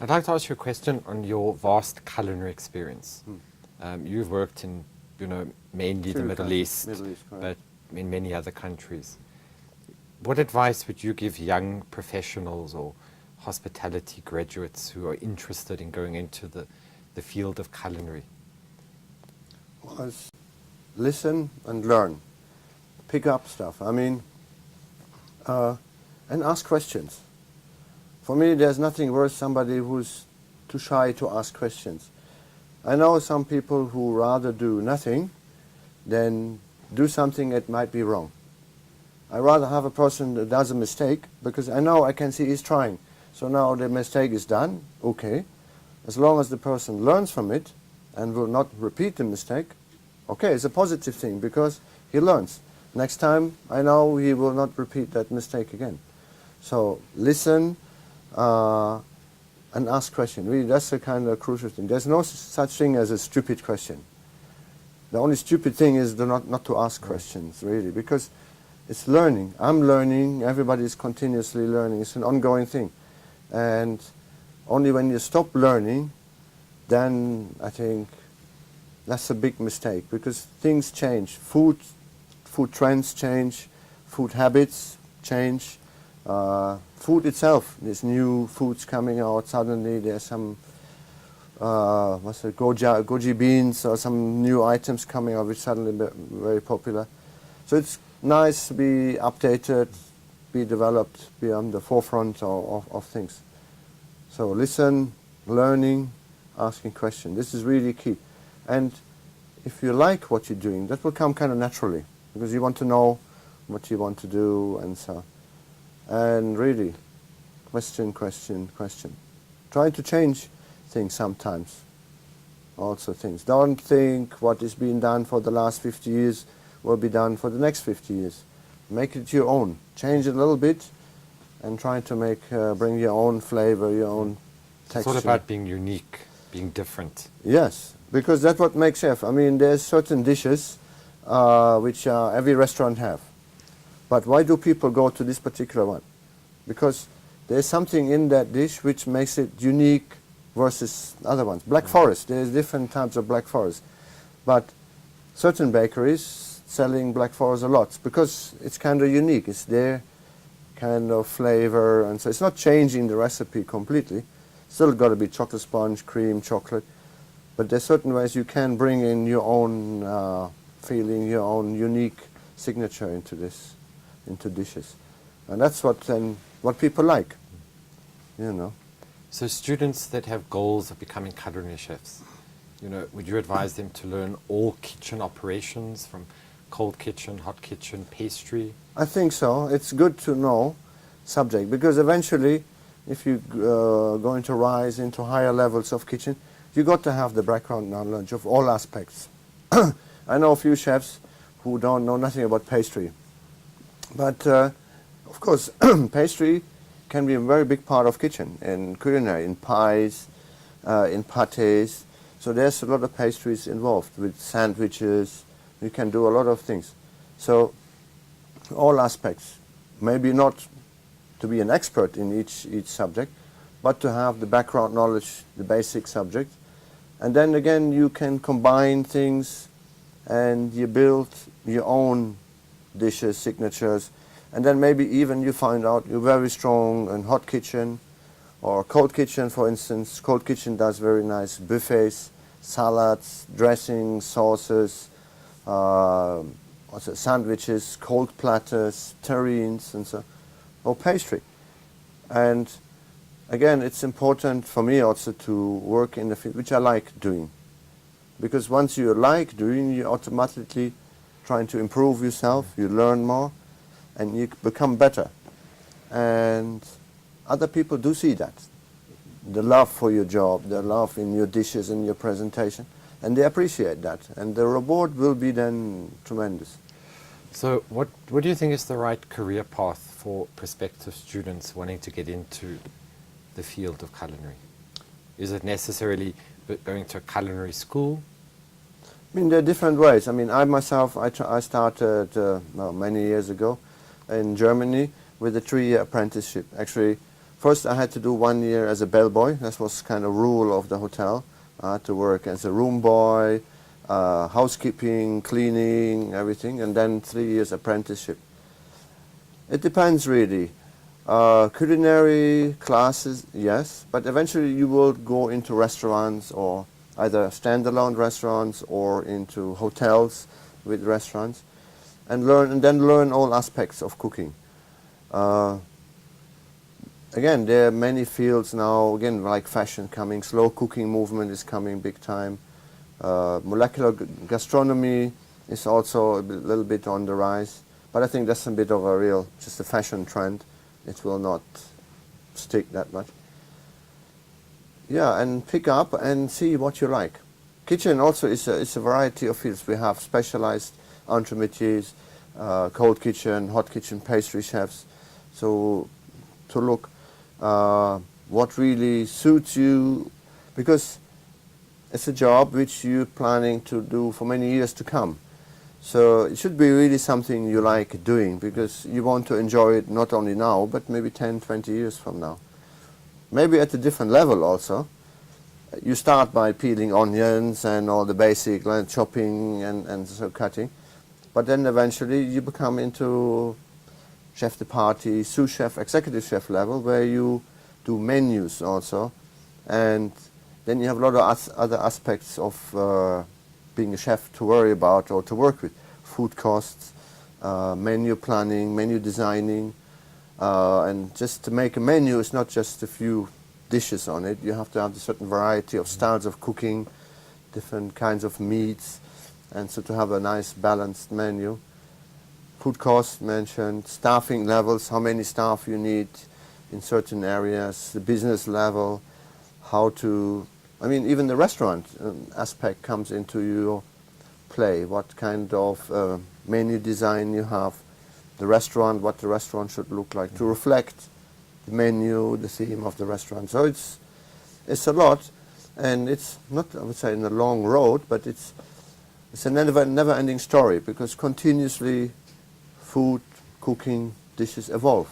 I'd like to ask you a question on your vast culinary experience. You've worked in, mainly the Middle East, but in many other countries. What advice would you give young professionals or hospitality graduates who are interested in going into the field of culinary? Well, listen and learn. Pick up stuff. And ask questions. For me, there's nothing worse somebody who's too shy to ask questions. I know some people who rather do nothing than do something that might be wrong. I rather have a person that does a mistake because I know I can see he's trying. So now the mistake is done, okay. As long as the person learns from it and will not repeat the mistake, okay, it's a positive thing because he learns. Next time I know he will not repeat that mistake again. So listen and ask questions. Really, that's the kind of crucial thing. There's no such thing as a stupid question. The only stupid thing is not to ask questions, really, because it's learning. I'm learning, everybody's continuously learning. It's an ongoing thing. And only when you stop learning, then I think that's a big mistake, because things change. Food trends change, food habits change. Food itself, there's new foods coming out. Suddenly there's some goji beans or some new items coming out which suddenly very popular. So it's nice to be updated, be developed, be on the forefront of things. So listen, learning, asking questions. This is really key. And if you like what you're doing, that will come kind of naturally, because you want to know what you want to do and so. And really, question. Try to change things sometimes. Also things. Don't think what is being done for the last 50 years will be done for the next 50 years. Make it your own. Change it a little bit and try to bring your own flavor, your own texture. It's all about being unique, being different. Yes, because that's what makes chef. There's certain dishes which every restaurant have. But why do people go to this particular one? Because there's something in that dish which makes it unique versus other ones. Black Forest, there's different types of Black Forest. But certain bakeries selling Black Forest a lot because it's kind of unique. It's their kind of flavor, and so it's not changing the recipe completely. Still got to be chocolate sponge, cream, chocolate. But there's certain ways you can bring in your own feeling, your own unique signature into dishes. And that's what people like, So students that have goals of becoming culinary chefs, would you advise them to learn all kitchen operations, from cold kitchen, hot kitchen, pastry? I think so. It's good to know subject, because eventually, if you're going to rise into higher levels of kitchen, you got to have the background knowledge of all aspects. I know a few chefs who don't know nothing about pastry. But of course, pastry can be a very big part of kitchen and culinary, in pies, in pâtés. So there's a lot of pastries involved with sandwiches. You can do a lot of things. So all aspects, maybe not to be an expert in each subject, but to have the background knowledge, the basic subject. And then again, you can combine things and you build your own dishes, signatures, and then maybe even you find out you're very strong in hot kitchen or cold kitchen, for instance. Cold kitchen does very nice buffets, salads, dressings, sauces, sandwiches, cold platters, terrines, and so, or pastry. And again, it's important for me also to work in the field which I like doing, because once you like doing, you automatically trying to improve yourself, you learn more, and you become better. And other people do see that, the love for your job, the love in your dishes and your presentation, and they appreciate that, and the reward will be then tremendous. So what do you think is the right career path for prospective students wanting to get into the field of culinary? Is it necessarily going to a culinary school? There are different ways. I myself, I started many years ago in Germany with a 3-year apprenticeship. Actually, First I had to do 1 year as a bellboy. That was kind of rule of the hotel. I had to work as a room boy, housekeeping, cleaning, everything, and then 3 years apprenticeship. It depends really. Culinary classes, yes, but eventually you will go into restaurants, or either standalone restaurants or into hotels with restaurants, and then learn all aspects of cooking. Again, there are many fields now, again, like fashion coming, slow cooking movement is coming big time. Molecular gastronomy is also a little bit on the rise, but I think that's a bit of a just a fashion trend. It will not stick that much. Yeah, and pick up and see what you like. Kitchen also is a variety of fields. We have specialized entremetiers, cold kitchen, hot kitchen, pastry chefs. So to look what really suits you, because it's a job which you're planning to do for many years to come. So it should be really something you like doing, because you want to enjoy it not only now, but maybe 10, 20 years from now. Maybe at a different level also. You start by peeling onions and all the basic like chopping and so cutting, but then eventually you become into chef de partie, sous chef, executive chef level, where you do menus also, and then you have a lot of other aspects of being a chef to worry about or to work with. Food costs, menu planning, menu designing, and just to make a menu is not just a few dishes on it. You have to have a certain variety of styles of cooking, different kinds of meats, and so to have a nice balanced menu. Food costs mentioned, staffing levels, how many staff you need in certain areas, the business level, how to, I mean, even the restaurant aspect comes into your play, what kind of menu design you have, the restaurant, what the restaurant should look like to reflect the menu, the theme of the restaurant. So it's a lot, and it's not, I would say, in a long road, but it's a never-ending story, because continuously food, cooking, dishes evolve.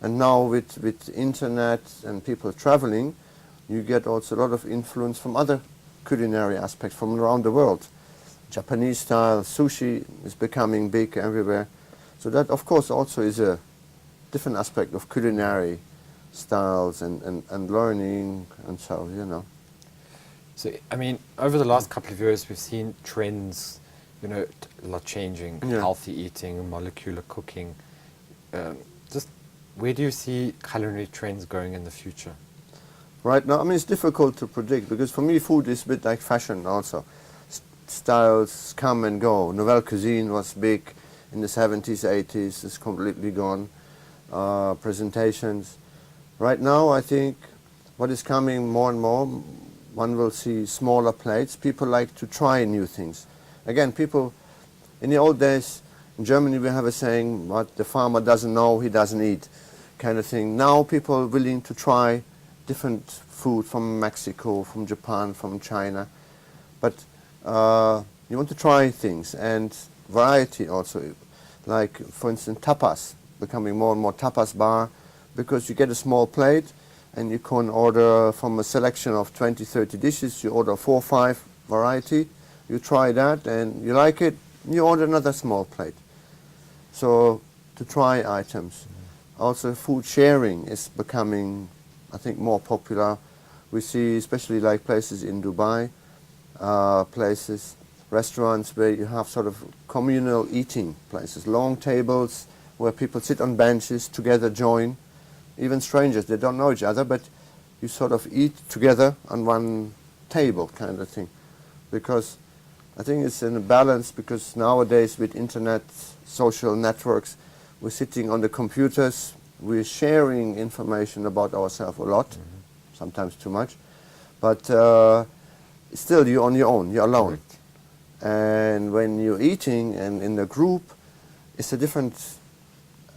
And now with internet and people traveling, you get also a lot of influence from other culinary aspects from around the world. Japanese style, sushi is becoming big everywhere. So that, of course, also is a different aspect of culinary styles and learning, and so, you know. So, I mean, over the last couple of years, we've seen trends, you know, a lot changing, healthy eating, molecular cooking. Just where do you see culinary trends going in the future? Right now, I mean, it's difficult to predict, because for me, food is a bit like fashion also. Styles come and go. Nouvelle cuisine was big in the 70s, 80s, it's completely gone. Presentations. Right now, I think what is coming more and more, one will see smaller plates. People like to try new things. Again, people, in the old days, in Germany we have a saying, what the farmer doesn't know, he doesn't eat, kind of thing. Now people are willing to try different food from Mexico, from Japan, from China. But you want to try things, and variety also. Like, for instance, tapas, becoming more and more tapas bar, because you get a small plate and you can order from a selection of 20, 30 dishes. You order 4 or 5 variety, you try that and you like it, you order another small plate. So, to try items. Also, food sharing is becoming, I think, more popular. We see, especially like places in Dubai, places, restaurants where you have sort of communal eating places, long tables where people sit on benches together, join, even strangers, they don't know each other, but you sort of eat together on one table kind of thing. Because I think it's in a balance, because nowadays with internet, social networks, we're sitting on the computers, we're sharing information about ourselves a lot, sometimes too much, but still you're on your own, you're alone. Correct. And when you're eating and in a group, it's a different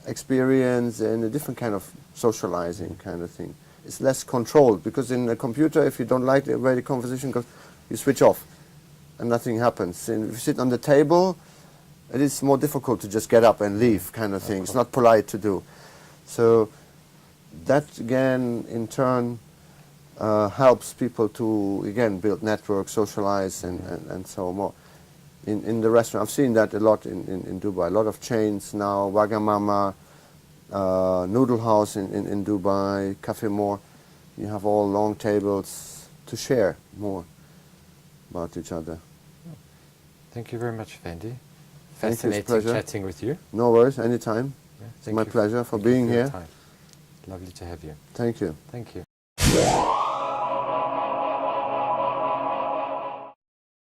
experience and a different kind of socializing kind of thing. It's less controlled, because in a computer, if you don't like the way the conversation goes, you switch off and nothing happens. And if you sit on the table, it is more difficult to just get up and leave kind of thing. It's not polite to do. So that again, in turn, helps people to, again, build networks, socialize, and so more. In the restaurant, I've seen that a lot in Dubai. A lot of chains now, Wagamama, Noodle House in Dubai, Cafe More. You have all long tables to share more about each other. Thank you very much, Fendi. Thank you, it's a Fascinating pleasure. chatting with you. No worries, anytime. Yeah, It's my pleasure for being your here. time. Lovely to have you. Thank you. Thank you.